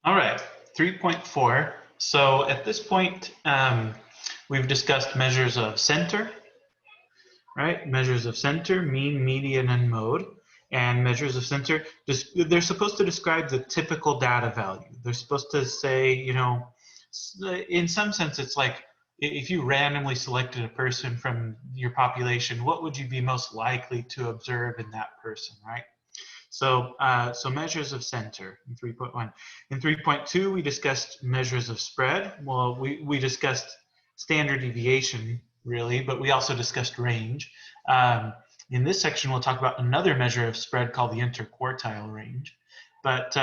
All right, 3.4. So at this point, we've discussed measures of center, right? Measures of center, mean, median, and mode. And measures of center, they're supposed to describe the typical data value. They're supposed to say, you know, in some sense, it's like if you randomly selected a person from your population, what would you be most likely to observe in that person, right? So, so measures of center in 3.1. In 3.2, we discussed measures of spread. Well, we discussed standard deviation, really, but we also discussed range. In this section, we'll talk about another measure of spread called the interquartile range. But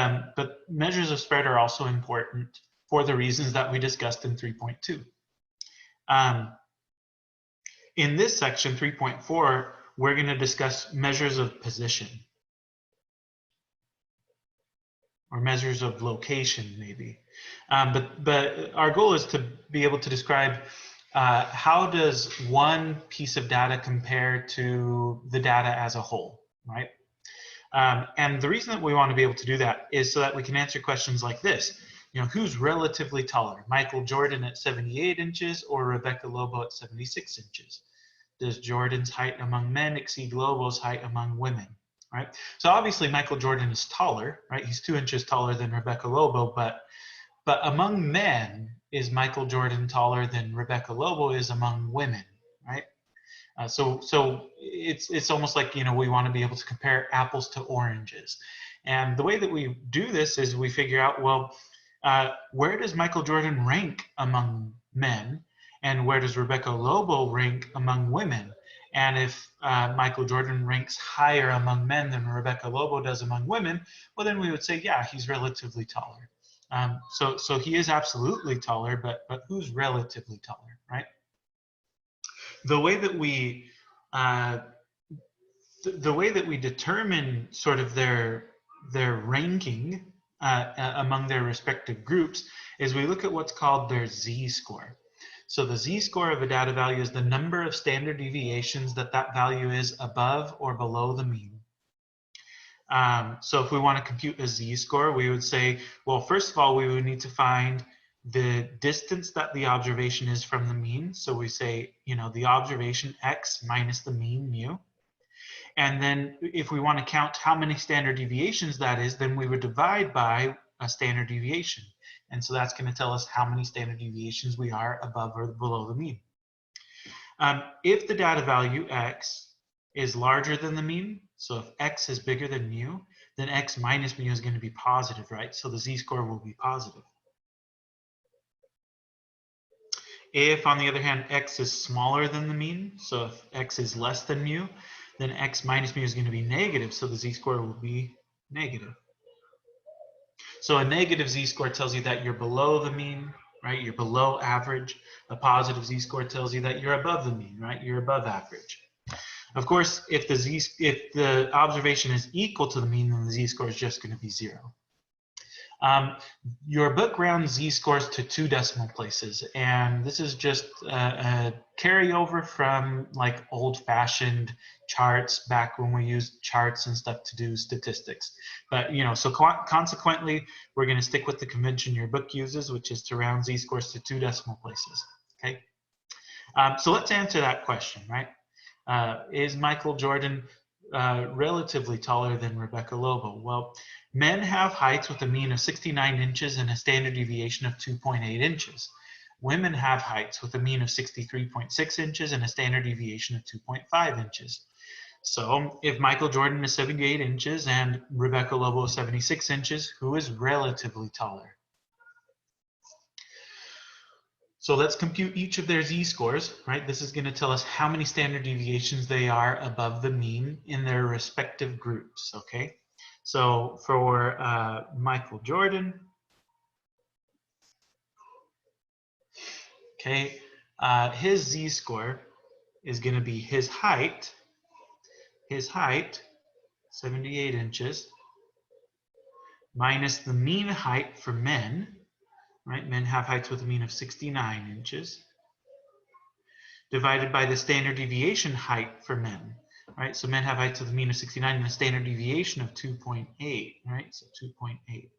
measures of spread are also important for the reasons that we discussed in 3.2. In this section, 3.4, we're going to discuss measures of position, or measures of location, maybe. But our goal is to be able to describe how does one piece of data compare to the data as a whole, right? And the reason that we want to be able to do that is so that we can answer questions like this. You know, who's relatively taller, Michael Jordan at 78 inches or Rebecca Lobo at 76 inches? Does Jordan's height among men exceed Lobo's height among women? Right? So obviously Michael Jordan is taller, right? He's 2 inches taller than Rebecca Lobo, but among men, is Michael Jordan taller than Rebecca Lobo is among women, right? So it's almost like, you know, we want to be able to compare apples to oranges. And the way that we do this is we figure out, well, where does Michael Jordan rank among men? And where does Rebecca Lobo rank among women? And if Michael Jordan ranks higher among men than Rebecca Lobo does among women, well, then we would say, yeah, he's relatively taller. So he is absolutely taller, but who's relatively taller, right? The way that we determine sort of their ranking among their respective groups is we look at what's called their z-score. So the z-score of a data value is the number of standard deviations that value is above or below the mean. So if we want to compute a z-score, we would say, well, first of all, we would need to find the distance that the observation is from the mean. So we say, you know, the observation x minus the mean mu. And then if we want to count how many standard deviations that is, then we would divide by a standard deviation. And so that's going to tell us how many standard deviations we are above or below the mean. If the data value x is larger than the mean, so if x is bigger than mu, then x minus mu is going to be positive, right? So the z-score will be positive. If, on the other hand, x is smaller than the mean, so if x is less than mu, then x minus mu is going to be negative, so the z-score will be negative. So a negative z-score tells you that you're below the mean, right? You're below average. A positive z-score tells you that you're above the mean, right? You're above average. Of course, if the observation is equal to the mean, then the z-score is just going to be 0. Your book rounds z-scores to 2 decimal places, and this is just a carryover from like old-fashioned charts back when we used charts and stuff to do statistics. But you know, so consequently, we're going to stick with the convention your book uses, which is to round z-scores to 2 decimal places. Okay, so let's answer that question, right? Is Michael Jordan relatively taller than Rebecca Lobo? Well, men have heights with a mean of 69 inches and a standard deviation of 2.8 inches. Women have heights with a mean of 63.6 inches and a standard deviation of 2.5 inches. So if Michael Jordan is 78 inches and Rebecca Lobo is 76 inches, who is relatively taller? So let's compute each of their z-scores, right? This is going to tell us how many standard deviations they are above the mean in their respective groups, okay? So for Michael Jordan, okay, his z-score is going to be his height, 78 inches, minus the mean height for men, right? Men have heights with a mean of 69 inches, divided by the standard deviation height for men, right? So men have heights with a mean of 69 and a standard deviation of 2.8, right? So 2.8.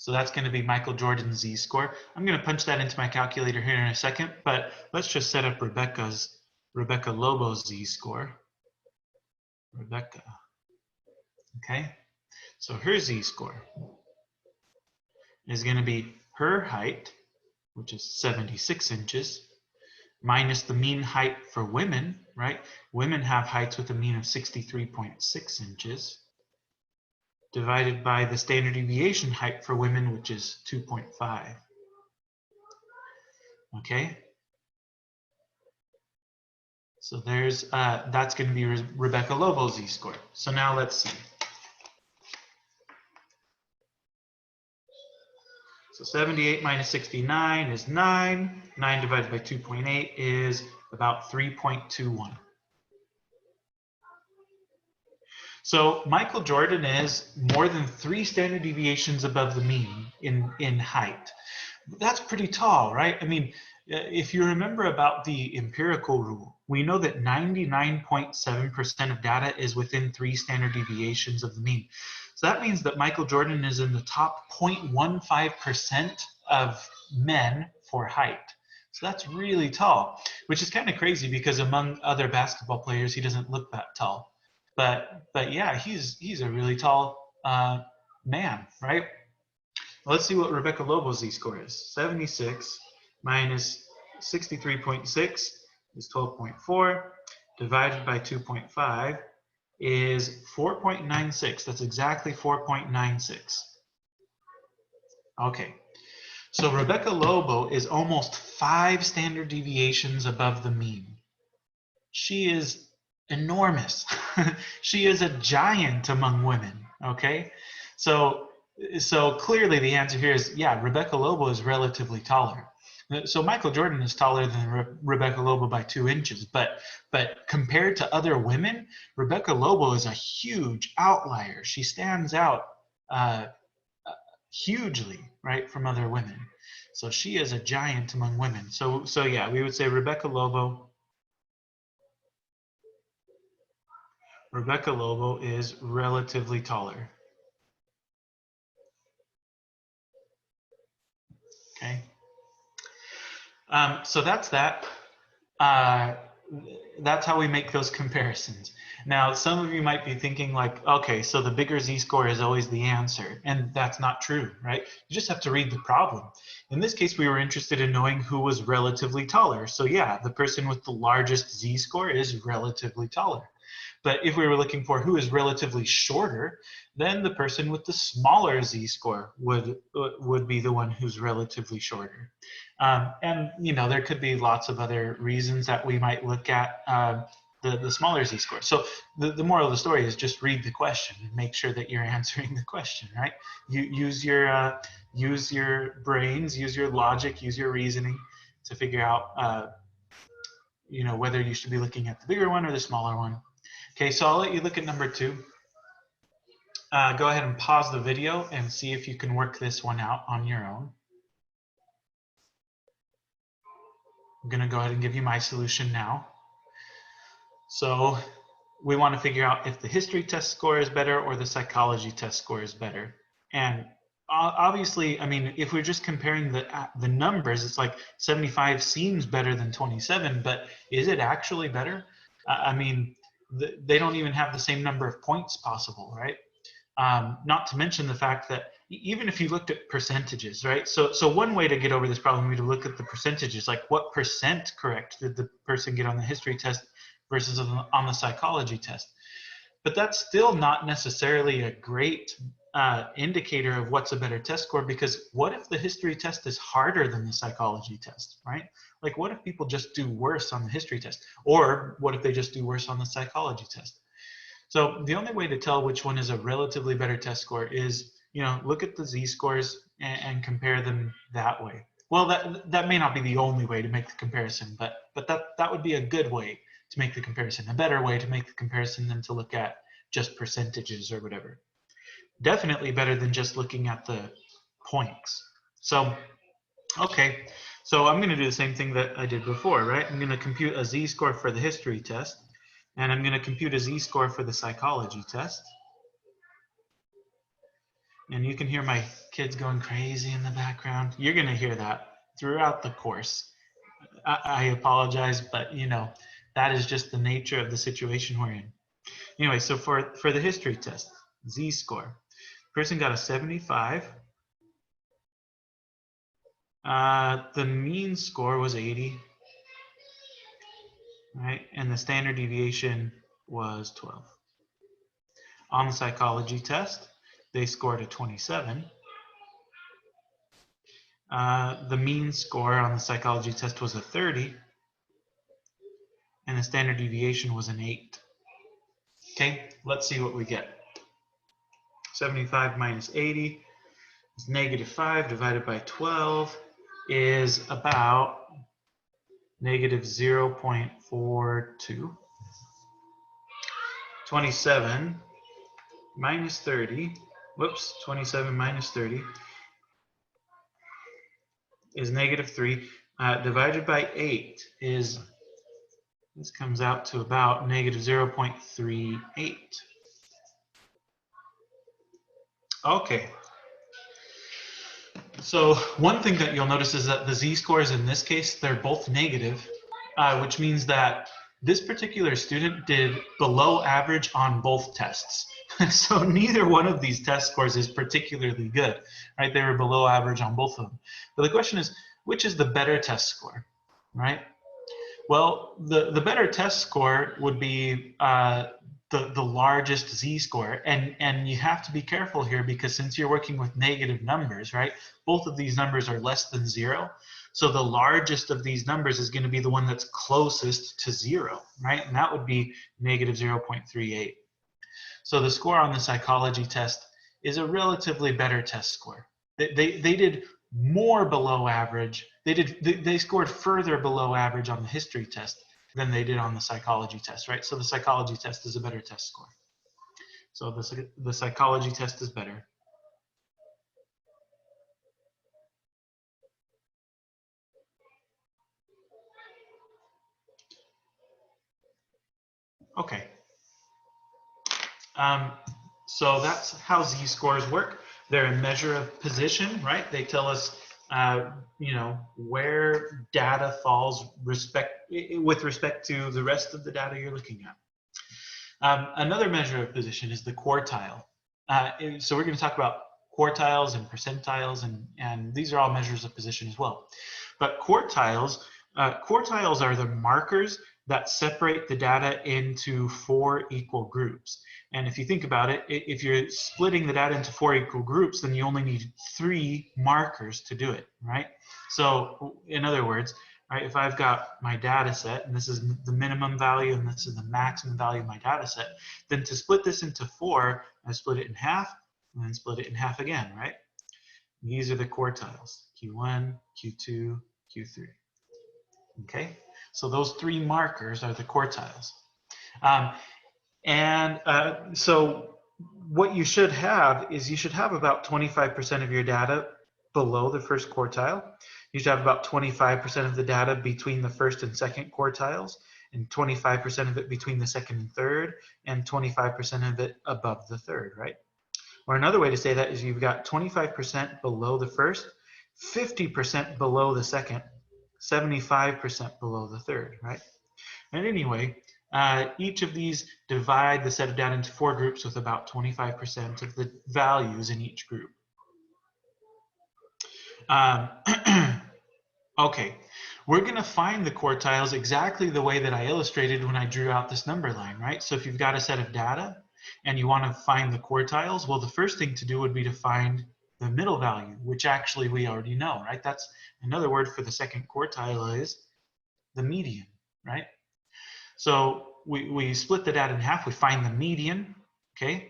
So that's going to be Michael Jordan's z-score. I'm going to punch that into my calculator here in a second, but let's just set up Rebecca Lobo's z-score. Rebecca. Okay, so her z-score is going to be her height, which is 76 inches, minus the mean height for women, right? Women have heights with a mean of 63.6 inches, divided by the standard deviation height for women, which is 2.5. Okay? So there's, that's going to be Rebecca Lobo's z-score. So now let's see. So 78 minus 69 is 9. 9 divided by 2.8 is about 3.21. So Michael Jordan is more than 3 standard deviations above the mean in height. That's pretty tall, right? I mean, if you remember about the empirical rule, we know that 99.7% of data is within 3 standard deviations of the mean. So that means that Michael Jordan is in the top 0.15% of men for height. So that's really tall, which is kind of crazy because among other basketball players, he doesn't look that tall. But yeah, he's a really tall man, right? Let's see what Rebecca Lobo's z-score is. 76 minus 63.6 is 12.4, divided by 2.5 is 4.96. That's exactly 4.96. Okay, so Rebecca Lobo is almost 5 standard deviations above the mean. She is enormous. She is a giant among women, okay? So clearly the answer here is, yeah, Rebecca Lobo is relatively taller. So Michael Jordan is taller than Rebecca Lobo by 2 inches, but compared to other women, Rebecca Lobo is a huge outlier. She stands out hugely, right, from other women. So she is a giant among women. So yeah, we would say Rebecca Lobo is relatively taller. Okay. So that's that. That's how we make those comparisons. Now, some of you might be thinking like, okay, so the bigger z-score is always the answer. And that's not true, right? You just have to read the problem. In this case, we were interested in knowing who was relatively taller. So yeah, the person with the largest z-score is relatively taller. But if we were looking for who is relatively shorter, then the person with the smaller z-score would be the one who's relatively shorter. And you know, there could be lots of other reasons that we might look at the smaller z-score. So the moral of the story is just read the question and make sure that you're answering the question, right? Use your brains, use your logic, use your reasoning to figure out you know, whether you should be looking at the bigger one or the smaller one. Okay, so I'll let you look at number 2. Go ahead and pause the video and see if you can work this one out on your own. I'm going to go ahead and give you my solution now. So we want to figure out if the history test score is better or the psychology test score is better. And obviously, I mean, if we're just comparing the numbers, it's like 75 seems better than 27, but is it actually better? I mean, they don't even have the same number of points possible, right? Not to mention the fact that even if you looked at percentages, right? So one way to get over this problem would be to look at the percentages, like what percent correct did the person get on the history test versus on the psychology test. But that's still not necessarily a great indicator of what's a better test score, because what if the history test is harder than the psychology test, right? Like what if people just do worse on the history test? Or what if they just do worse on the psychology test? So the only way to tell which one is a relatively better test score is, you know, look at the z-scores and compare them that way. Well, that may not be the only way to make the comparison, but that would be a good way to make the comparison, a better way to make the comparison than to look at just percentages or whatever. Definitely better than just looking at the points. So, okay, so I'm going to do the same thing that I did before, right? I'm going to compute a z-score for the history test, and I'm going to compute a z-score for the psychology test. And you can hear my kids going crazy in the background. You're going to hear that throughout the course. I apologize, but you know, that is just the nature of the situation we're in. Anyway, so for the history test, z-score, person got a 75. The mean score was 80, right? And the standard deviation was 12. On the psychology test, they scored a 27. The mean score on the psychology test was a 30, and the standard deviation was an 8. Okay, let's see what we get. 75 minus 80 is -5 divided by 12 is about -0.42. 27 minus 30, whoops, 27 minus 30 is -3. Divided by 8 is, this comes out to about -0.38. Okay. So one thing that you'll notice is that the z-scores in this case, they're both negative, which means that this particular student did below average on both tests. So neither one of these test scores is particularly good, right? They were below average on both of them. But the question is, which is the better test score, right? Well, the better test score would be the largest z-score, and you have to be careful here because since you're working with negative numbers, right? Both of these numbers are less than 0. So the largest of these numbers is going to be the one that's closest to 0, right? And that would be -0.38. So the score on the psychology test is a relatively better test score. They did more below average. They scored further below average on the history test than they did on the psychology test, right? So the psychology test is a better test score. So the psychology test is better. Okay. So that's how z-scores work. They're a measure of position, right? They tell us, you know, where data falls with respect to the rest of the data you're looking at. Another measure of position is the quartile. So we're going to talk about quartiles and percentiles, and these are all measures of position as well. But quartiles are the markers that separate the data into 4 equal groups. And if you think about it, if you're splitting the data into 4 equal groups, then you only need 3 markers to do it, right? So in other words, right, if I've got my data set, and this is the minimum value, and this is the maximum value of my data set, then to split this into 4, I split it in half, and then split it in half again, right? These are the quartiles, Q1, Q2, Q3. Okay, so those 3 markers are the quartiles. So what you should have is you should have about 25% of your data below the first quartile. You should have about 25% of the data between the first and second quartiles, and 25% of it between the second and third, and 25% of it above the third, right? Or another way to say that is you've got 25% below the first, 50% below the second, 75% below the third, right? And anyway, each of these divide the set of data into 4 groups with about 25% of the values in each group. Okay, we're going to find the quartiles exactly the way that I illustrated when I drew out this number line, right? So if you've got a set of data and you want to find the quartiles, well, the first thing to do would be to find the middle value, which actually we already know, right? That's another word for the second quartile is the median, right? So we split the data in half, we find the median, okay?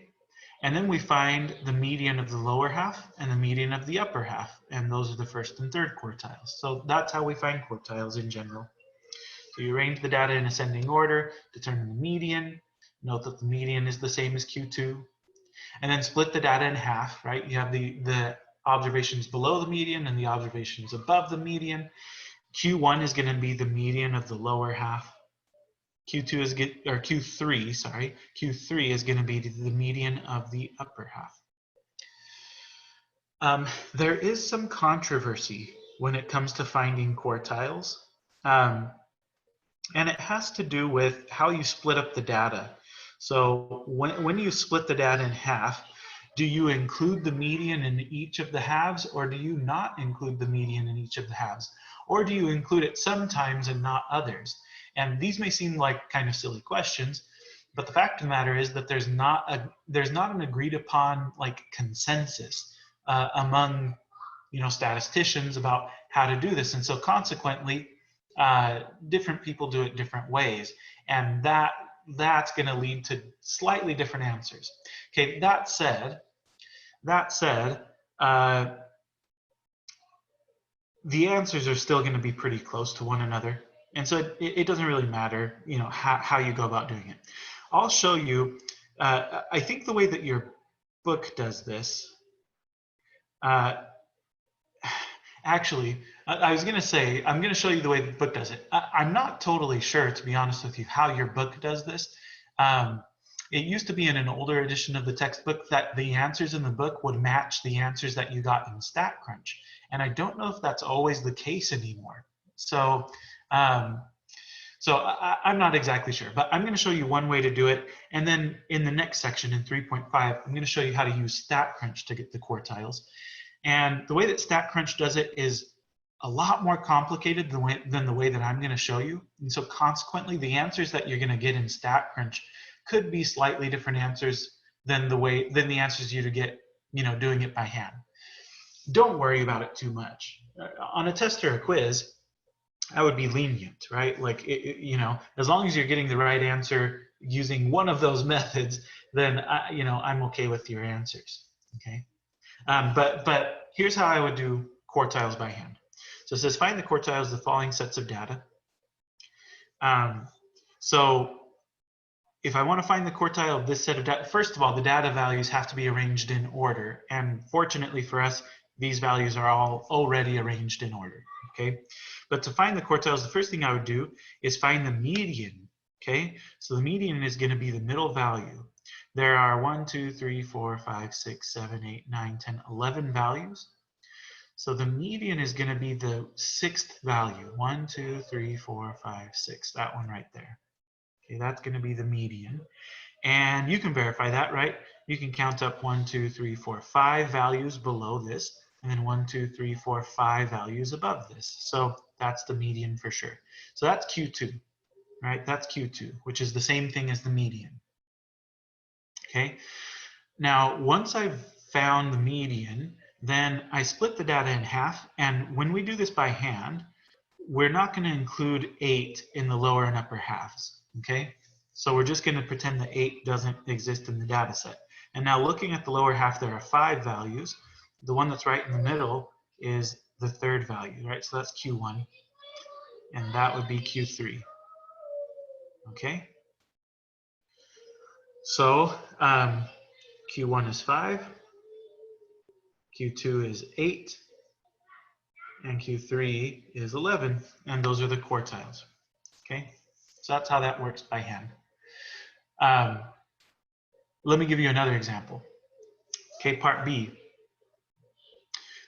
And then we find the median of the lower half and the median of the upper half, and those are the first and third quartiles. So that's how we find quartiles in general. So you arrange the data in ascending order, determine the median, note that the median is the same as Q2, and then split the data in half, right? You have the observations below the median and the observations above the median. Q1 is going to be the median of the lower half. Q3 is going to be the median of the upper half. There is some controversy when it comes to finding quartiles, um, and it has to do with how you split up the data. So when you split the data in half, do you include the median in each of the halves, or do you not include the median in each of the halves? Or do you include it sometimes and not others? And these may seem like kind of silly questions, but the fact of the matter is that there's not an agreed upon like consensus among statisticians about how to do this, and so consequently, different people do it different ways, and that's going to lead to slightly different answers. Okay, that said, uh, the answers are still going to be pretty close to one another, and so it doesn't really matter, how you go about doing it. I'll show you. I think the way that your book does this. Actually, I was going to say, I'm going to show you the way the book does it. I'm not totally sure, to be honest with you, how your book does this. It used to be in an older edition of the textbook that the answers in the book would match the answers that you got in StatCrunch. And I don't know if that's always the case anymore. So, I'm not exactly sure, but I'm going to show you one way to do it. And then in the next section, in 3.5, I'm going to show you how to use StatCrunch to get the quartiles. And the way that StatCrunch does it is a lot more complicated than the way that I'm going to show you. And so consequently, the answers that you're going to get in StatCrunch could be slightly different answers than the answers you get, doing it by hand. Don't worry about it too much. On a test or a quiz, I would be lenient, right? Like, as long as you're getting the right answer using one of those methods, then I'm okay with your answers. Okay. But here's how I would do quartiles by hand. So it says find the quartiles of the following sets of data. So if I want to find the quartile of this set of data, first of all, the data values have to be arranged in order. And fortunately for us, these values are all already arranged in order. Okay. But to find the quartiles, the first thing I would do is find the median. Okay. So the median is going to be the middle value. There are 1, 2, 3, 4, 5, 6, 7, 8, 9, 10, 11 values. So the median is going to be the sixth value. 1, 2, 3, 4, 5, 6. That one right there. Okay, that's going to be the median. And you can verify that, right? You can count up 1, 2, 3, 4, 5 values below this, and then 1, 2, 3, 4, 5 values above this. So that's the median for sure. So that's Q2, right? That's Q2, which is the same thing as the median. Okay. Now, once I've found the median, then I split the data in half. And when we do this by hand, we're not going to include 8 in the lower and upper halves. Okay. So we're just going to pretend that 8 doesn't exist in the data set. And now looking at the lower half, there are 5 values. The one that's right in the middle is the third value, right? So that's Q1. And that would be Q3. Okay. So Q1 is 5, Q2 is 8, and Q3 is 11, and those are the quartiles. Okay, so that's how that works by hand. Let me give you another example. Okay, part B.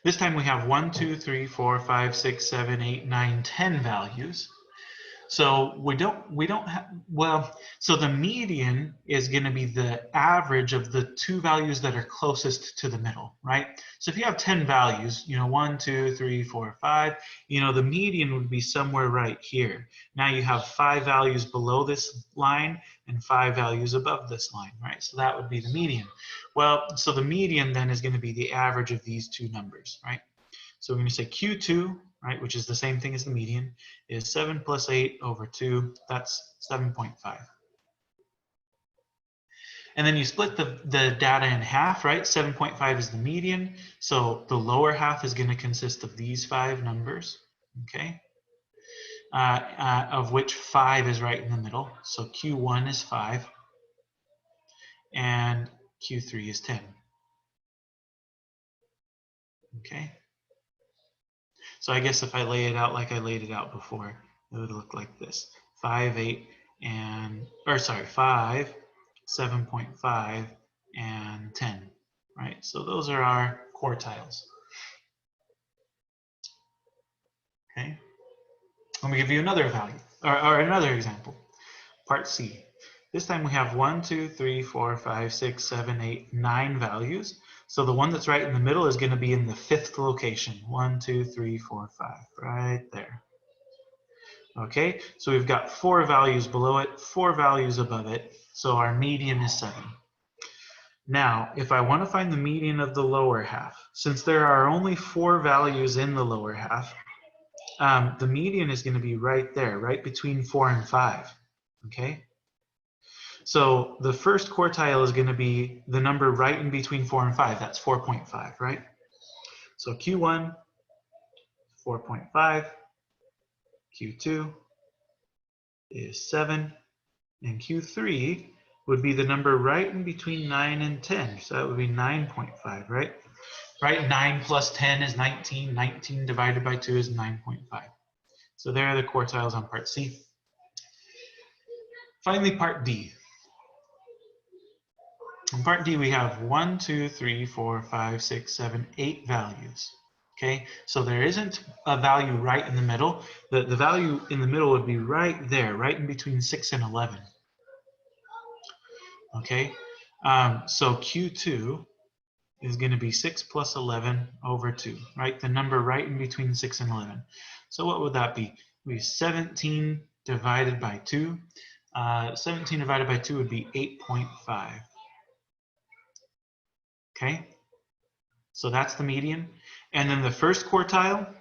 This time we have 1, 2, 3, 4, 5, 6, 7, 8, 9, 10 values. So we don't have, well, so the median is going to be the average of the two values that are closest to the middle, right? So if you have 10 values, 1, 2, 3, 4, 5, the median would be somewhere right here. Now you have 5 values below this line and 5 values above this line, right? So that would be the median. Well, so the median then is going to be the average of these two numbers, right? So we're going to say Q2, right, which is the same thing as the median, is 7 plus 8 over 2. That's 7.5. And then you split the data in half, right? 7.5 is the median. So the lower half is going to consist of these 5 numbers, okay? Of which 5 is right in the middle. So Q1 is 5, and Q3 is 10. Okay? So I guess if I lay it out like I laid it out before, it would look like this. 5, 8, and, or sorry, 5, 7.5, and 10, right? So those are our quartiles. Okay. Let me give you another value, or another example. Part C. This time we have 1, 2, 3, 4, 5, 6, 7, 8, 9 values. So the one that's right in the middle is going to be in the 5th location. 1, 2, 3, 4, 5, right there. Okay, so we've got 4 values below it, 4 values above it. So our median is 7. Now, if I want to find the median of the lower half, since there are only 4 values in the lower half, the median is going to be right there, right between 4 and 5. Okay? So the first quartile is going to be the number right in between 4 and 5. That's 4.5, right? So Q1, 4.5. Q2 is 7. And Q3 would be the number right in between 9 and 10. So that would be 9.5, right? Right, 9 plus 10 is 19. 19 divided by 2 is 9.5. So there are the quartiles on part C. Finally, part D. In part D, we have 1, 2, 3, 4, 5, 6, 7, 8 values. Okay, so there isn't a value right in the middle. The value in the middle would be right there, right in between 6 and 11. Okay, so Q2 is going to be 6 plus 11 over 2, right? The number right in between 6 and 11. So what would that be? We 17 divided by 2. 17 divided by 2 would be 8.5. Okay, so that's the median. And then the first quartile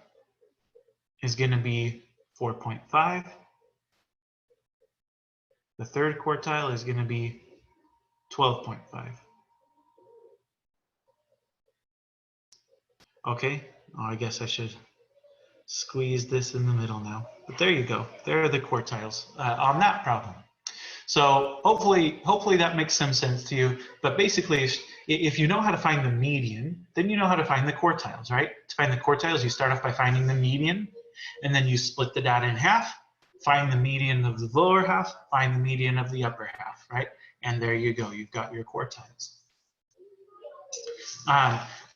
is going to be 4.5. The third quartile is going to be 12.5. Okay, oh, I guess I should squeeze this in the middle now. But there you go. There are the quartiles on that problem. So hopefully that makes some sense to you. But basically, if you know how to find the median, then you know how to find the quartiles, right? To find the quartiles, you start off by finding the median, and then you split the data in half, find the median of the lower half, find the median of the upper half, right? And there you go. You've got your quartiles.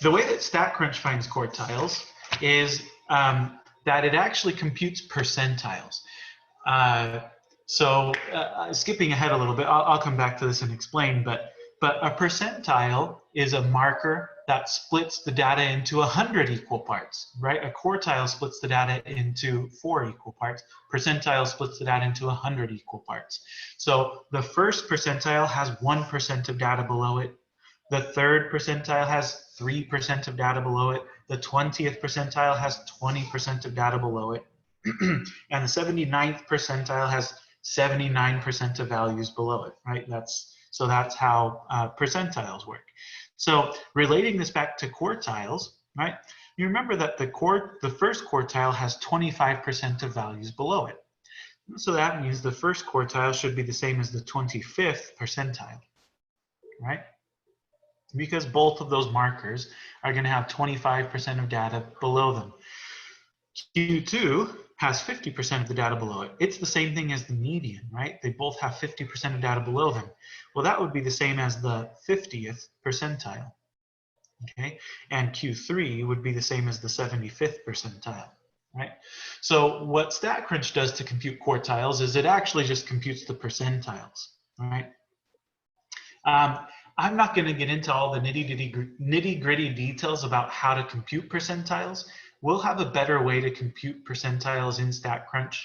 The way that StatCrunch finds quartiles is that it actually computes percentiles. Skipping ahead a little bit, I'll come back to this and explain, but a percentile is a marker that splits the data into 100 equal parts, right? A quartile splits the data into 4 equal parts. Percentile splits the data into 100 equal parts. So the first percentile has 1% of data below it. The third percentile has 3% of data below it. The 20th percentile has 20% of data below it. And the 79th percentile has 79% of values below it, right? That's how percentiles work. So relating this back to quartiles, right? You remember that the first quartile has 25% of values below it. So that means the first quartile should be the same as the 25th percentile, right? Because both of those markers are going to have 25% of data below them. Q2 has 50% of the data below it. It's the same thing as the median, right? They both have 50% of data below them. Well, that would be the same as the 50th percentile, okay? And Q3 would be the same as the 75th percentile, right? So what StatCrunch does to compute quartiles is it actually just computes the percentiles, right? I'm not going to get into all the nitty-gritty details about how to compute percentiles. We'll have a better way to compute percentiles in StatCrunch,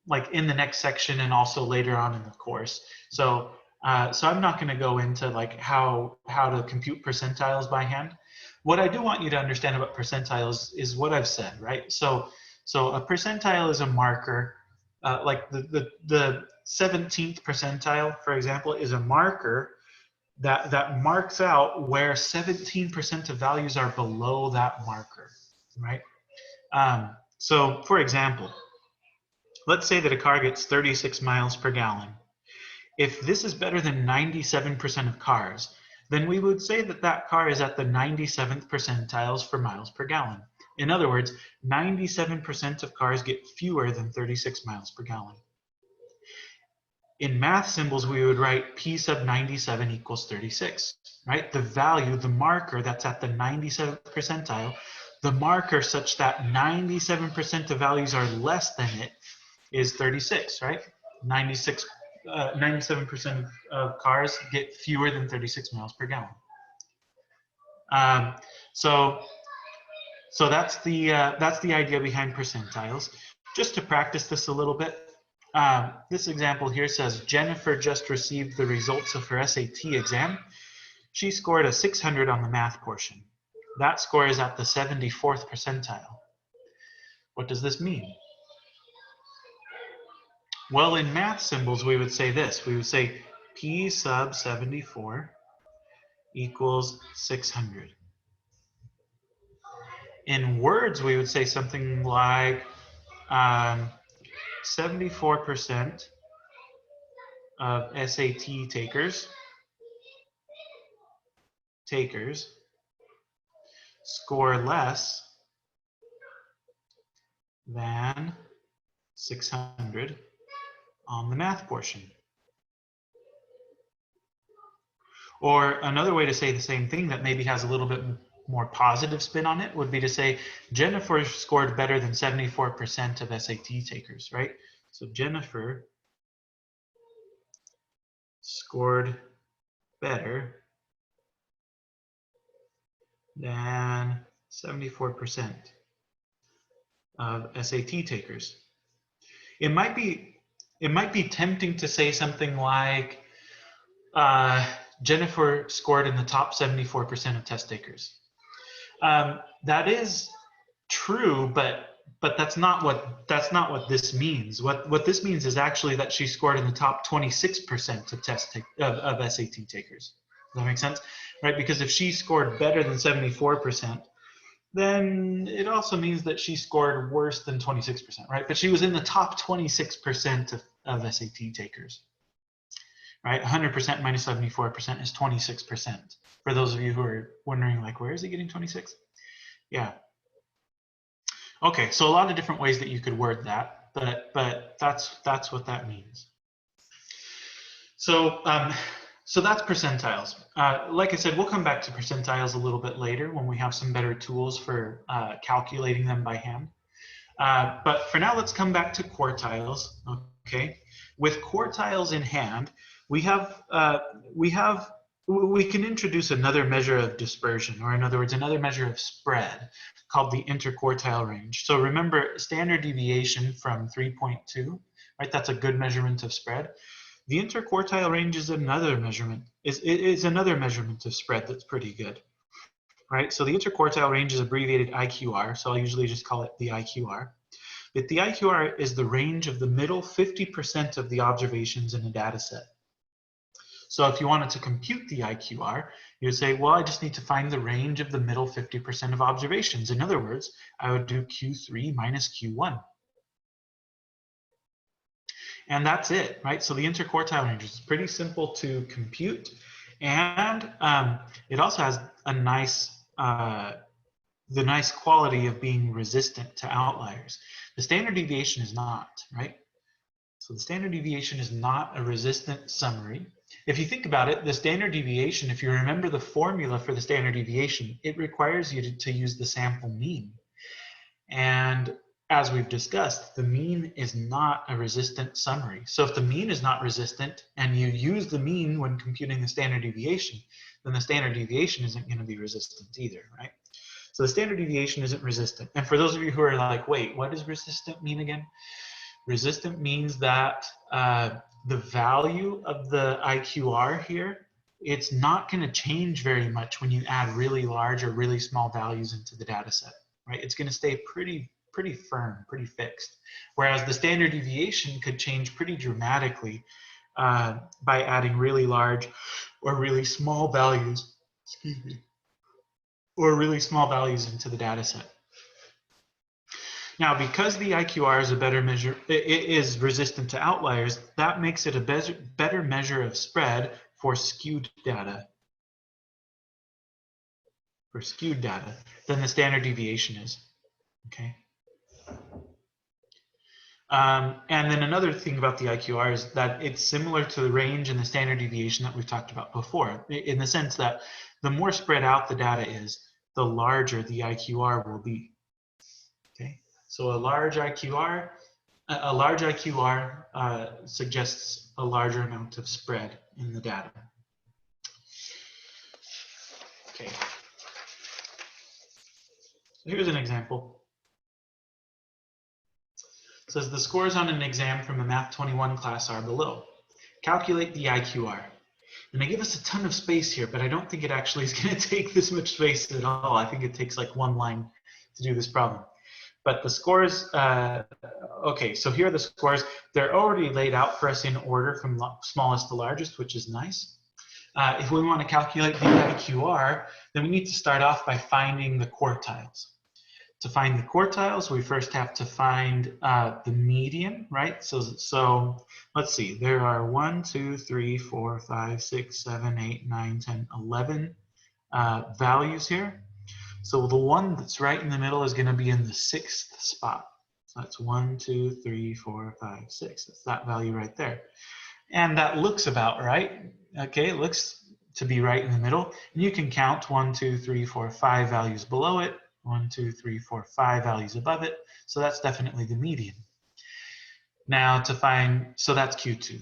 like in the next section and also later on in the course. So I'm not going to go into like how to compute percentiles by hand. What I do want you to understand about percentiles is what I've said, right? So a percentile is a marker. Like the 17th percentile, for example, is a marker that marks out where 17% of values are below that marker, right? So for example, let's say that a car gets 36 miles per gallon. If this is better than 97% of cars, then we would say that that car is at the 97th percentiles for miles per gallon. In other words, 97% of cars get fewer than 36 miles per gallon. In math symbols, we would write P sub 97 equals 36, right? The value, the marker that's at the 97th percentile, the marker such that 97% of values are less than it is 36, right? 97% of cars get fewer than 36 miles per gallon. So that's the idea behind percentiles. Just to practice this a little bit, this example here says Jennifer just received the results of her SAT exam. She scored a 600 on the math portion. That score is at the 74th percentile. What does this mean? Well, in math symbols, we would say this. We would say P sub 74 equals 600. In words, we would say something like 74% of SAT takers score less than 600 on the math portion. Or another way to say the same thing that maybe has a little bit more positive spin on it would be to say Jennifer scored better than 74% of SAT takers, right? So Jennifer scored better than 74% of SAT takers. It might be tempting to say something like Jennifer scored in the top 74% of test takers. That is true, but that's not what this means. What this means is actually that she scored in the top 26% of SAT takers. Does that make sense? Right? Because if she scored better than 74%, then it also means that she scored worse than 26%, right? But she was in the top 26% of SAT takers, right? 100% minus 74% is 26%. For those of you who are wondering, like, where is he getting 26? Yeah. Okay, so a lot of different ways that you could word that, but that's what that means. So so that's percentiles. Like I said, we'll come back to percentiles a little bit later when we have some better tools for calculating them by hand. But for now, let's come back to quartiles. Okay, with quartiles in hand, we can introduce another measure of dispersion, or in other words, another measure of spread called the interquartile range. So remember, standard deviation from 3.2, right? That's a good measurement of spread. The interquartile range is another measurement. Is another measurement of spread that's pretty good, right? So the interquartile range is abbreviated IQR, so I'll usually just call it the IQR. But the IQR is the range of the middle 50% of the observations in a data set. So if you wanted to compute the IQR, you would say, well, I just need to find the range of the middle 50% of observations. In other words, I would do Q3 minus Q1. And that's it, right? So the interquartile range is pretty simple to compute, and it also has a nice, the nice quality of being resistant to outliers. The standard deviation is not, right? So the standard deviation is not a resistant summary. If you think about it, the standard deviation, if you remember the formula for the standard deviation, it requires you to use the sample mean. And as we've discussed, the mean is not a resistant summary. So if the mean is not resistant and you use the mean when computing the standard deviation, then the standard deviation isn't going to be resistant either, right? So the standard deviation isn't resistant. And for those of you who are like, wait, what does resistant mean again? Resistant means that the value of the IQR here, it's not going to change very much when you add really large or really small values into the data set, right? It's going to stay pretty firm, pretty fixed. Whereas the standard deviation could change pretty dramatically by adding really large or really small values, excuse me, or really small values into the data set. Now, because the IQR is a better measure, it is resistant to outliers, that makes it a better measure of spread for skewed data. Than the standard deviation is, okay? And then another thing about the IQR is that it's similar to the range and the standard deviation that we've talked about before, in the sense that the more spread out the data is, the larger the IQR will be. Okay, so a large IQR suggests a larger amount of spread in the data. Okay, here's an example. It says the scores on an exam from a Math 21 class are below. Calculate the IQR. And they give us a ton of space here, but I don't think it actually is going to take this much space at all. I think it takes like one line to do this problem. But the scores, okay, so here are the scores. They're already laid out for us in order from smallest to largest, which is nice. If we want to calculate the IQR, then we need to start off by finding the quartiles. To find the quartiles, we first have to find the median, right? So let's see, there are 1, 2, 3, 4, 5, 6, 7, 8, 9, 10, 11 values here. So the one that's right in the middle is going to be in the 6th spot. So that's 1, 2, 3, 4, 5, 6. That's that value right there. And that looks about right. Okay, it looks to be right in the middle. And you can count 1, 2, 3, 4, 5 values below it. 1, 2, 3, 4, 5 values above it. So that's definitely the median. Now to find, so that's Q2.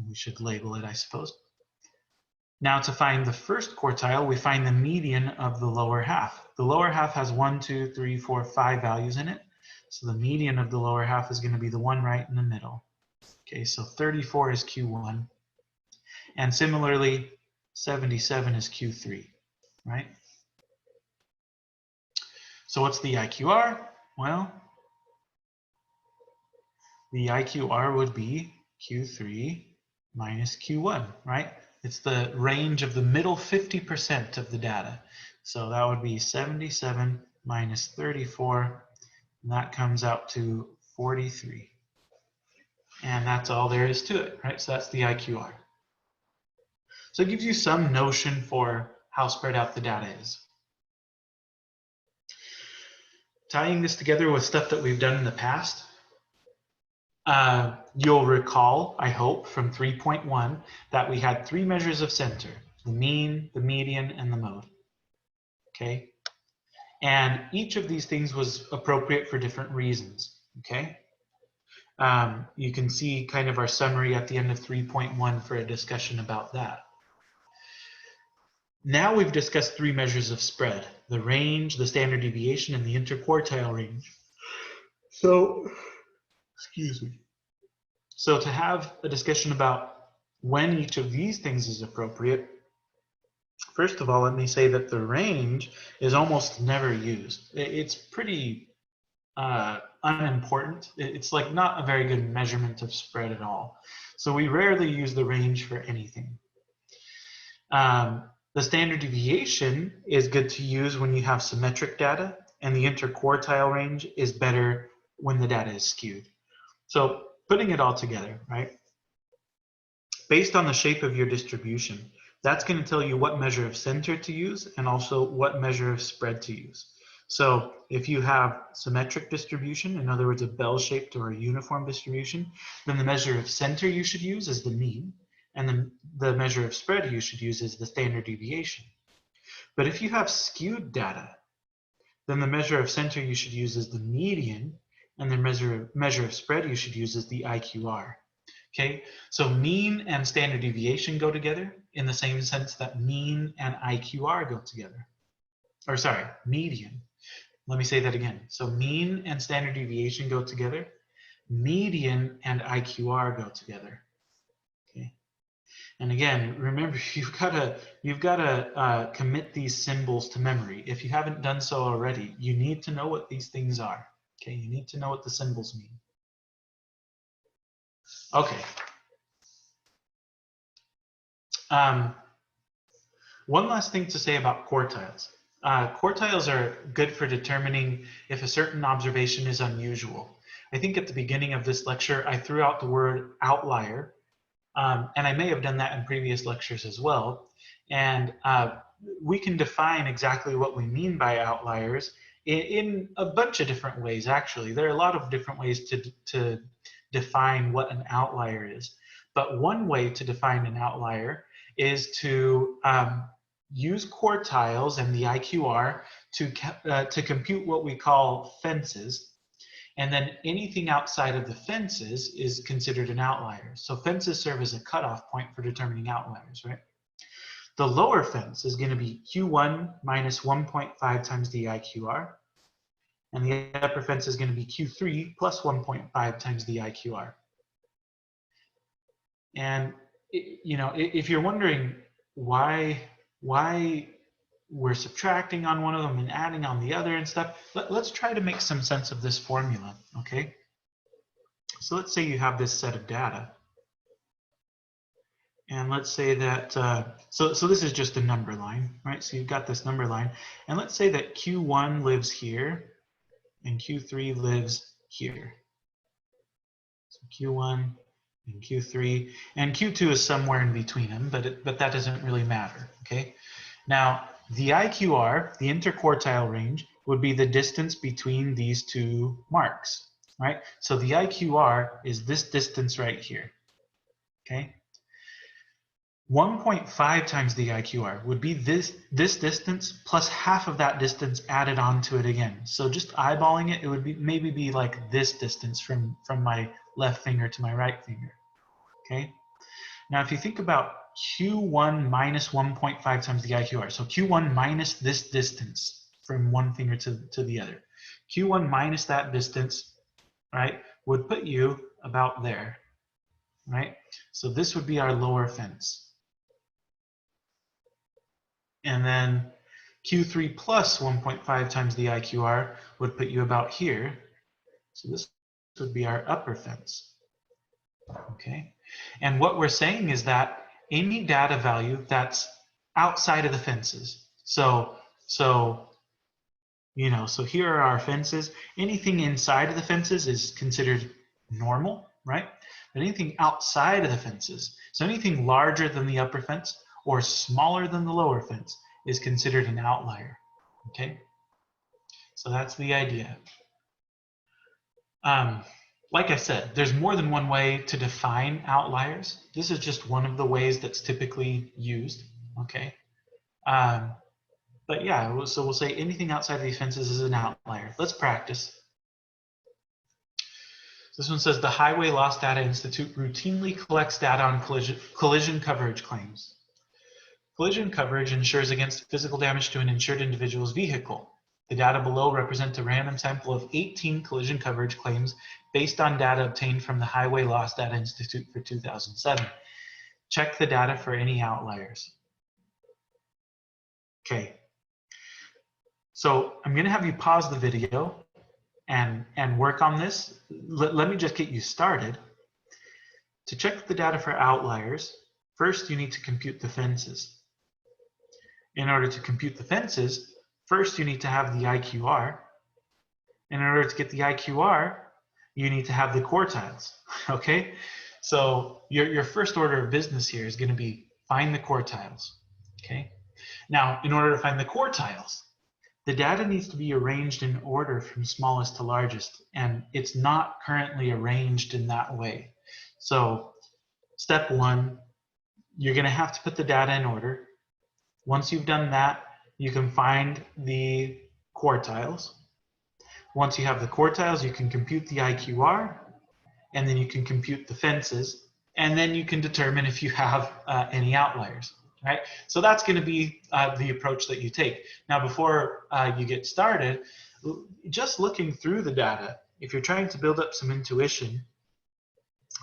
We should label it, I suppose. Now to find the first quartile, we find the median of the lower half. The lower half has 1, 2, 3, 4, 5 values in it. So the median of the lower half is going to be the one right in the middle. Okay, so 34 is Q1. And similarly, 77 is Q3, right? So what's the IQR? Well, the IQR would be Q3 minus Q1, right? It's the range of the middle 50% of the data. So that would be 77 minus 34, and that comes out to 43. And that's all there is to it, right? So that's the IQR. So it gives you some notion for how spread out the data is. Tying this together with stuff that we've done in the past, you'll recall, I hope, from 3.1 that we had 3 measures of center: the mean, the median, and the mode. Okay? And each of these things was appropriate for different reasons. Okay? You can see kind of our summary at the end of 3.1 for a discussion about that. Now we've discussed 3 measures of spread: the range, the standard deviation, and the interquartile range. So, excuse me. So to have a discussion about when each of these things is appropriate, first of all, let me say that the range is almost never used. It's pretty unimportant. It's like not a very good measurement of spread at all. So we rarely use the range for anything. The standard deviation is good to use when you have symmetric data, and the interquartile range is better when the data is skewed. So putting it all together, right? Based on the shape of your distribution, that's going to tell you what measure of center to use and also what measure of spread to use. So if you have symmetric distribution, in other words, a bell-shaped or a uniform distribution, then the measure of center you should use is the mean, and then the measure of spread you should use is the standard deviation. But if you have skewed data, then the measure of center you should use is the median, and the measure of spread you should use is the IQR. Okay, so mean and standard deviation go together in the same sense that mean and IQR go together. Or sorry, median. Let me say that again. So mean and standard deviation go together. Median and IQR go together. Okay. And again, remember, you've got to commit these symbols to memory. If you haven't done so already, you need to know what these things are. Okay, you need to know what the symbols mean. Okay. One last thing to say about quartiles. Quartiles are good for determining if a certain observation is unusual. I think at the beginning of this lecture, I threw out the word outlier, and I may have done that in previous lectures as well. And we can define exactly what we mean by outliers in a bunch of different ways, actually. There are a lot of different ways to define what an outlier is. But one way to define an outlier is to use quartiles and the IQR to compute what we call fences. And then anything outside of the fences is considered an outlier. So fences serve as a cutoff point for determining outliers, right? The lower fence is going to be Q1 minus 1.5 times the IQR. And the upper fence is going to be Q3 plus 1.5 times the IQR. And you know, if you're wondering why we're subtracting on one of them and adding on the other and stuff, let's try to make some sense of this formula, okay? So let's say you have this set of data. And let's say that, so this is just a number line, right? So you've got this number line. And let's say that Q1 lives here and Q3 lives here. So Q1 and Q3, and Q2 is somewhere in between them, but that doesn't really matter, okay? Now, the IQR, the interquartile range, would be the distance between these two marks, right? So the IQR is this distance right here, okay? 1.5 times the IQR would be this distance plus half of that distance added onto it again. So just eyeballing it, it would be maybe be like this distance from my left finger to my right finger, okay? Now, if you think about Q1 minus 1.5 times the IQR, so Q1 minus this distance from one finger to the other, Q1 minus that distance, right, would put you about there, right? So this would be our lower fence. And then Q3 plus 1.5 times the IQR would put you about here. So this would be our upper fence. Okay. And what we're saying is that any data value that's outside of the fences. So you know, so here are our fences. Anything inside of the fences is considered normal, right? But anything outside of the fences, so anything larger than the upper fence or smaller than the lower fence is considered an outlier, okay? So that's the idea. Like I said, there's more than one way to define outliers. This is just one of the ways that's typically used, okay? But yeah, so we'll say anything outside of these fences is an outlier. Let's practice. This one says the Highway Loss Data Institute routinely collects data on collision coverage claims. Collision coverage insures against physical damage to an insured individual's vehicle. The data below represent a random sample of 18 collision coverage claims based on data obtained from the Highway Loss Data Institute for 2007. Check the data for any outliers. Okay. So I'm going to have you pause the video and work on this. Let me just get you started. To check the data for outliers, first you need to compute the fences. In order to compute the fences, first you need to have the IQR. And in order to get the IQR, you need to have the quartiles, okay? So your first order of business here is going to be find the quartiles, okay? Now, in order to find the quartiles, the data needs to be arranged in order from smallest to largest, and it's not currently arranged in that way. So step one, you're going to have to put the data in order. Once you've done that, you can find the quartiles. Once you have the quartiles, you can compute the IQR, and then you can compute the fences, and then you can determine if you have any outliers, right? So that's going to be the approach that you take. Now, before you get started, just looking through the data, if you're trying to build up some intuition,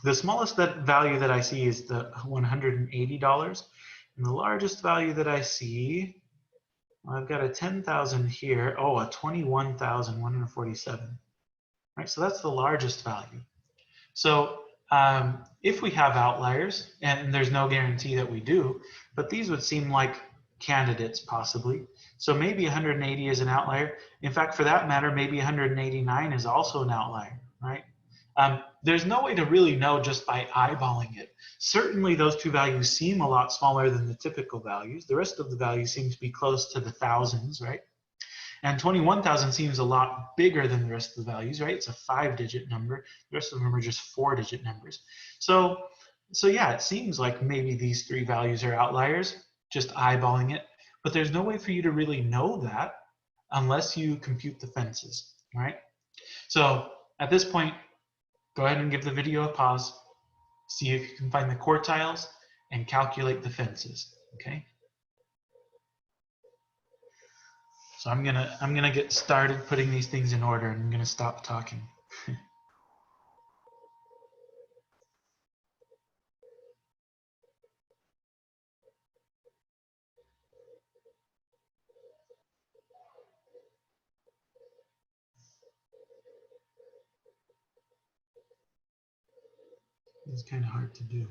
the smallest value that I see is the $180, and the largest value that I see, well, I've got a 10,000 here. Oh, a 21,147. Right, so that's the largest value. So if we have outliers, and there's no guarantee that we do, but these would seem like candidates possibly. So maybe 180 is an outlier. In fact, for that matter, maybe 189 is also an outlier, right? There's no way to really know just by eyeballing it. Certainly those two values seem a lot smaller than the typical values. The rest of the values seem to be close to the thousands, right? And 21,000 seems a lot bigger than the rest of the values, right? It's a 5-digit number. The rest of them are just 4-digit numbers. So yeah, it seems like maybe these three values are outliers, just eyeballing it. but there's no way for you to really know that unless you compute the fences, right? So at this point, go ahead and give the video a pause, see if you can find the quartiles and calculate the fences, okay? So I'm gonna get started putting these things in order, and I'm gonna stop talking. It's kind of hard to do.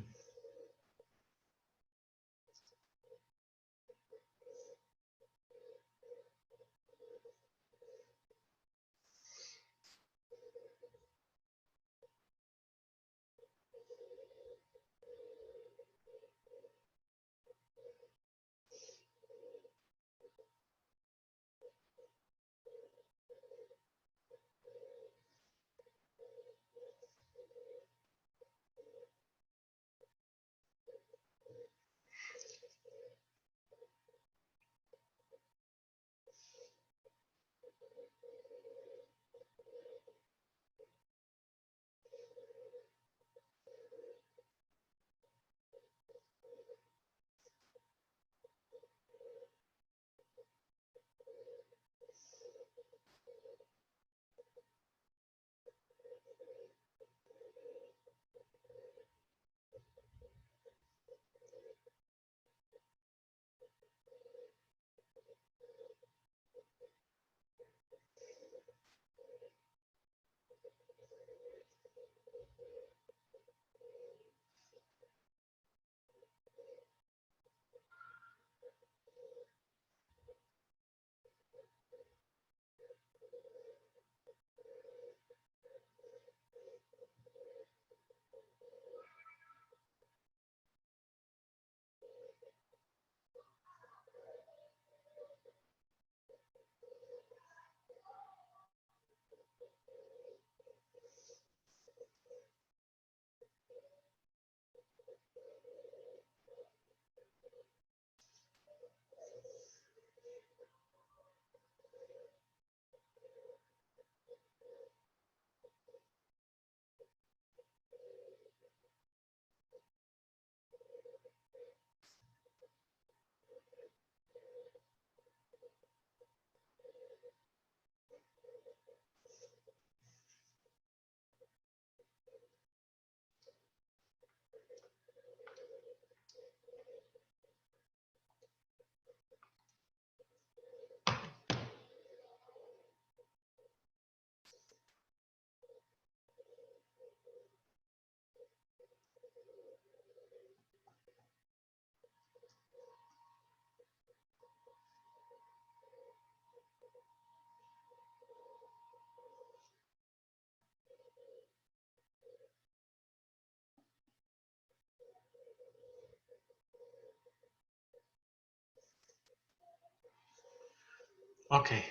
Okay,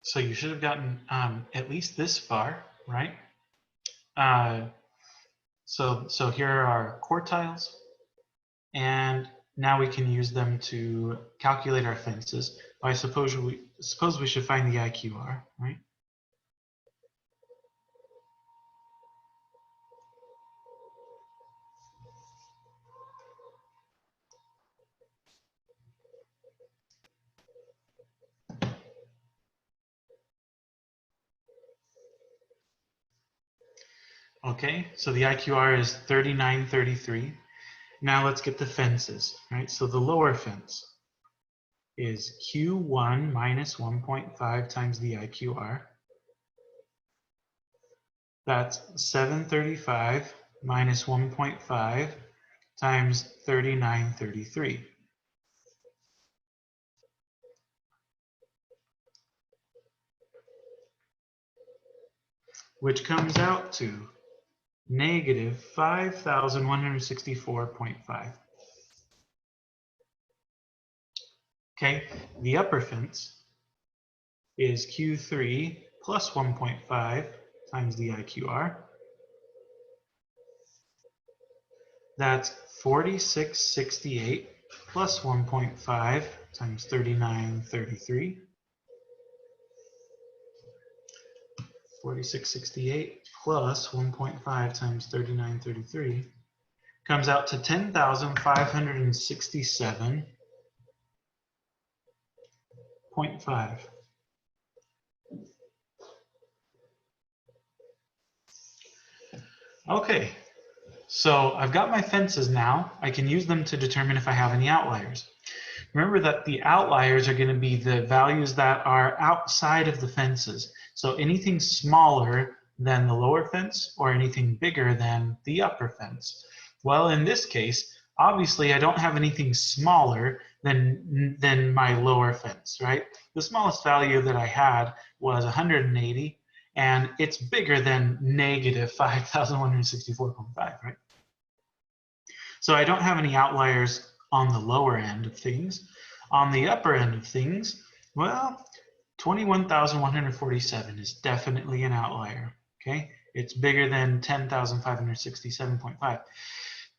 so you should have gotten at least this far, right? So here are our quartiles, and now we can use them to calculate our fences. I suppose we should find the IQR, right? Okay, so the IQR is 3933. Now let's get the fences, right? So the lower fence is Q1 minus 1.5 times the IQR. That's 735 minus 1.5 times 3933. Which comes out to negative 5,164.5. Okay, the upper fence is Q3 plus 1.5 times the IQR. That's 4668 plus 1.5 times 3933. 4668 plus 1.5 times 3933 comes out to 10,567.5. Okay, so I've got my fences now. I can use them to determine if I have any outliers. Remember that the outliers are going to be the values that are outside of the fences. So anything smaller than the lower fence or anything bigger than the upper fence. Well, in this case, obviously I don't have anything smaller than my lower fence, right? The smallest value that I had was 180, and it's bigger than negative 5,164.5, right? So I don't have any outliers on the lower end of things. On the upper end of things, well, 21,147 is definitely an outlier, okay? It's bigger than 10,567.5.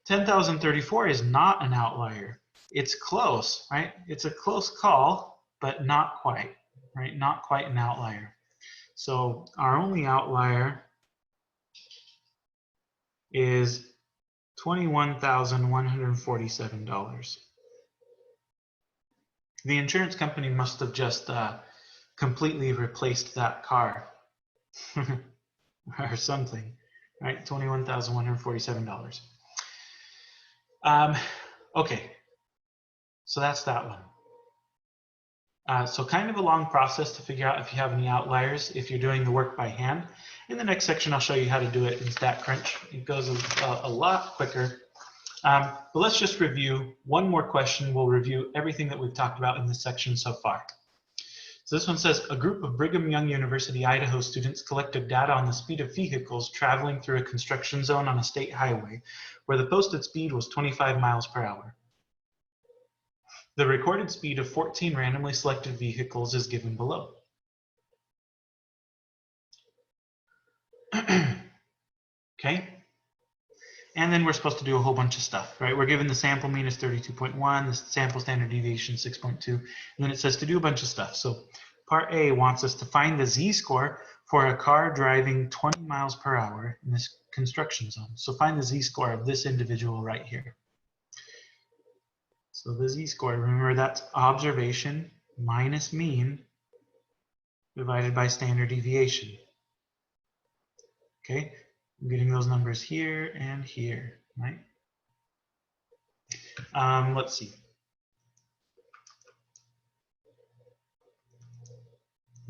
10,034 is not an outlier. It's close, right? It's a close call, but not quite, right? Not quite an outlier. So our only outlier is $21,147. The insurance company must have just completely replaced that car or something, right? $21,147. Okay, so that's that one. So kind of a long process to figure out if you have any outliers if you're doing the work by hand. In the next section, I'll show you how to do it in StatCrunch. It goes a lot quicker. But let's just review one more question. We'll review everything that we've talked about in this section so far. So this one says, a group of Brigham Young University, Idaho students collected data on the speed of vehicles traveling through a construction zone on a state highway where the posted speed was 25 miles per hour. The recorded speed of 14 randomly selected vehicles is given below. Okay. And then we're supposed to do a whole bunch of stuff, right? We're given the sample mean is 32.1, the sample standard deviation 6.2, and then it says to do a bunch of stuff. So part A wants us to find the z-score for a car driving 20 miles per hour in this construction zone. So find the z-score of this individual right here. So the z-score, remember that's observation minus mean divided by standard deviation. Okay, I'm getting those numbers here and here, right? Let's see.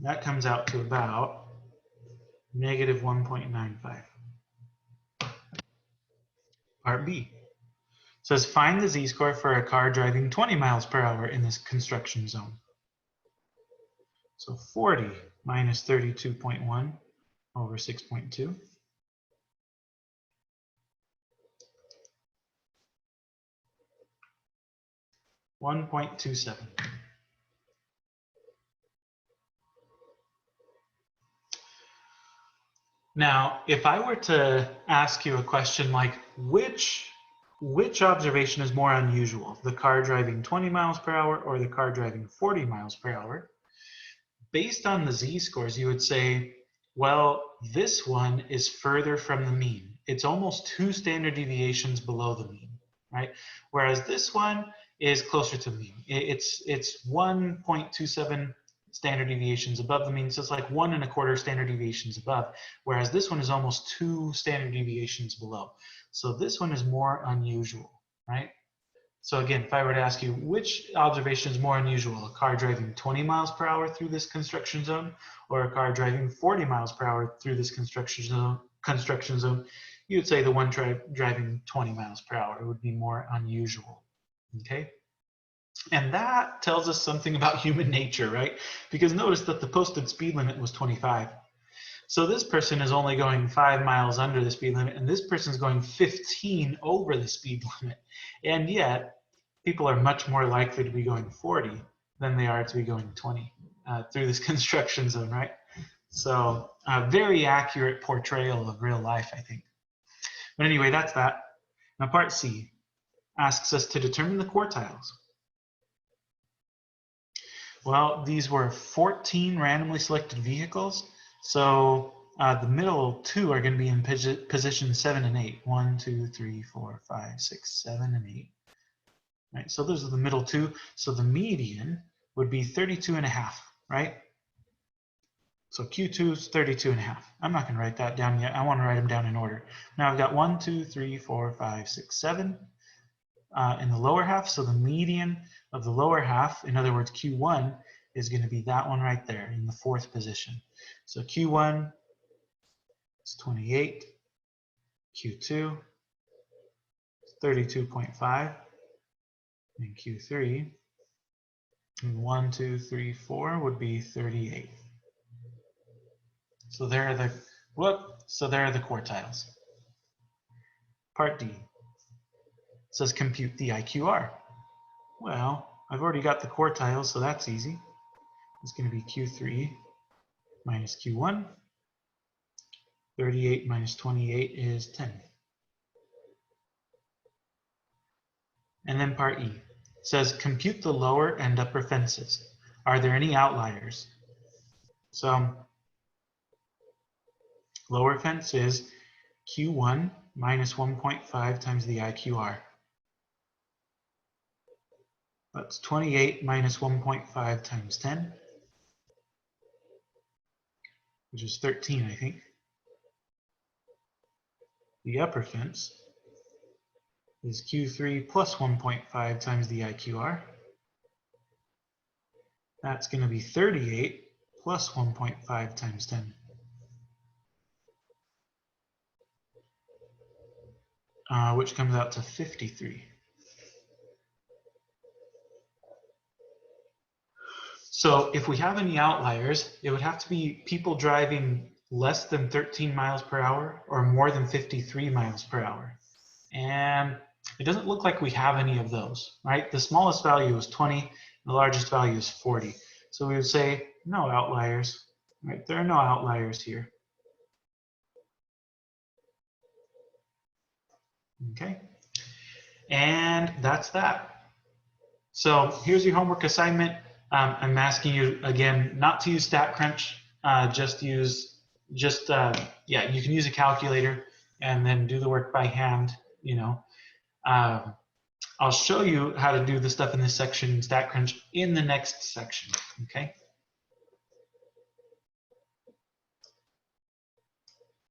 That comes out to about negative 1.95. Part B says find the z-score for a car driving 20 miles per hour in this construction zone. So 40 minus 32.1 over 6.2. 1.27. Now, if I were to ask you a question like, which observation is more unusual, the car driving 20 miles per hour or the car driving 40 miles per hour? Based on the z-scores, you would say, well, this one is further from the mean. It's almost 2 standard deviations below the mean, right? Whereas this one is closer to the mean. It's 1.27 standard deviations above the mean, so it's like 1 1/4 standard deviations above, whereas this one is almost 2 standard deviations below. So this one is more unusual, right? So again, if I were to ask you which observation is more unusual, a car driving 20 miles per hour through this construction zone or a car driving 40 miles per hour through this construction zone, you would say the one driving 20 miles per hour would be more unusual, okay? And that tells us something about human nature, right? Because notice that the posted speed limit was 25. So this person is only going 5 miles under the speed limit, and this person is going 15 over the speed limit. And yet, people are much more likely to be going 40 than they are to be going 20 through this construction zone, right? So a very accurate portrayal of real life, I think. But anyway, that's that. Now part C asks us to determine the quartiles. Well, these were 14 randomly selected vehicles. So the middle two are going to be in position 7 and 8. 1, 2, 3, 4, 5, 6, 7, and 8. Right, so those are the middle two. So the median would be 32 and a half, right? So Q2 is 32 and a half. I'm not going to write that down yet. I want to write them down in order. Now I've got 1, 2, 3, 4, 5, 6, 7 in the lower half. So the median of the lower half, in other words, Q1, is going to be that one right there in the fourth position. So Q1 is 28. Q2 is 32.5. And Q3, and 1, 2, 3, 4 would be 38. So there are the quartiles. Part D. It says compute the IQR. Well, I've already got the quartiles, so that's easy. It's going to be Q3 minus Q1. 38 minus 28 is 10. And then part E. It says compute the lower and upper fences. Are there any outliers? So lower fence is Q1 minus 1.5 times the IQR. That's 28 minus 1.5 times 10, which is 13, I think. The upper fence is Q3 plus 1.5 times the IQR. That's going to be 38 plus 1.5 times 10. Which comes out to 53. So if we have any outliers, it would have to be people driving less than 13 miles per hour or more than 53 miles per hour. And it doesn't look like we have any of those, right? The smallest value is 20, the largest value is 40. So we would say no outliers, right? There are no outliers here. Okay, and that's that. So here's your homework assignment. I'm asking you again not to use StatCrunch. You can use a calculator and then do the work by hand. I'll show you how to do the stuff in this section in StatCrunch in the next section. Okay.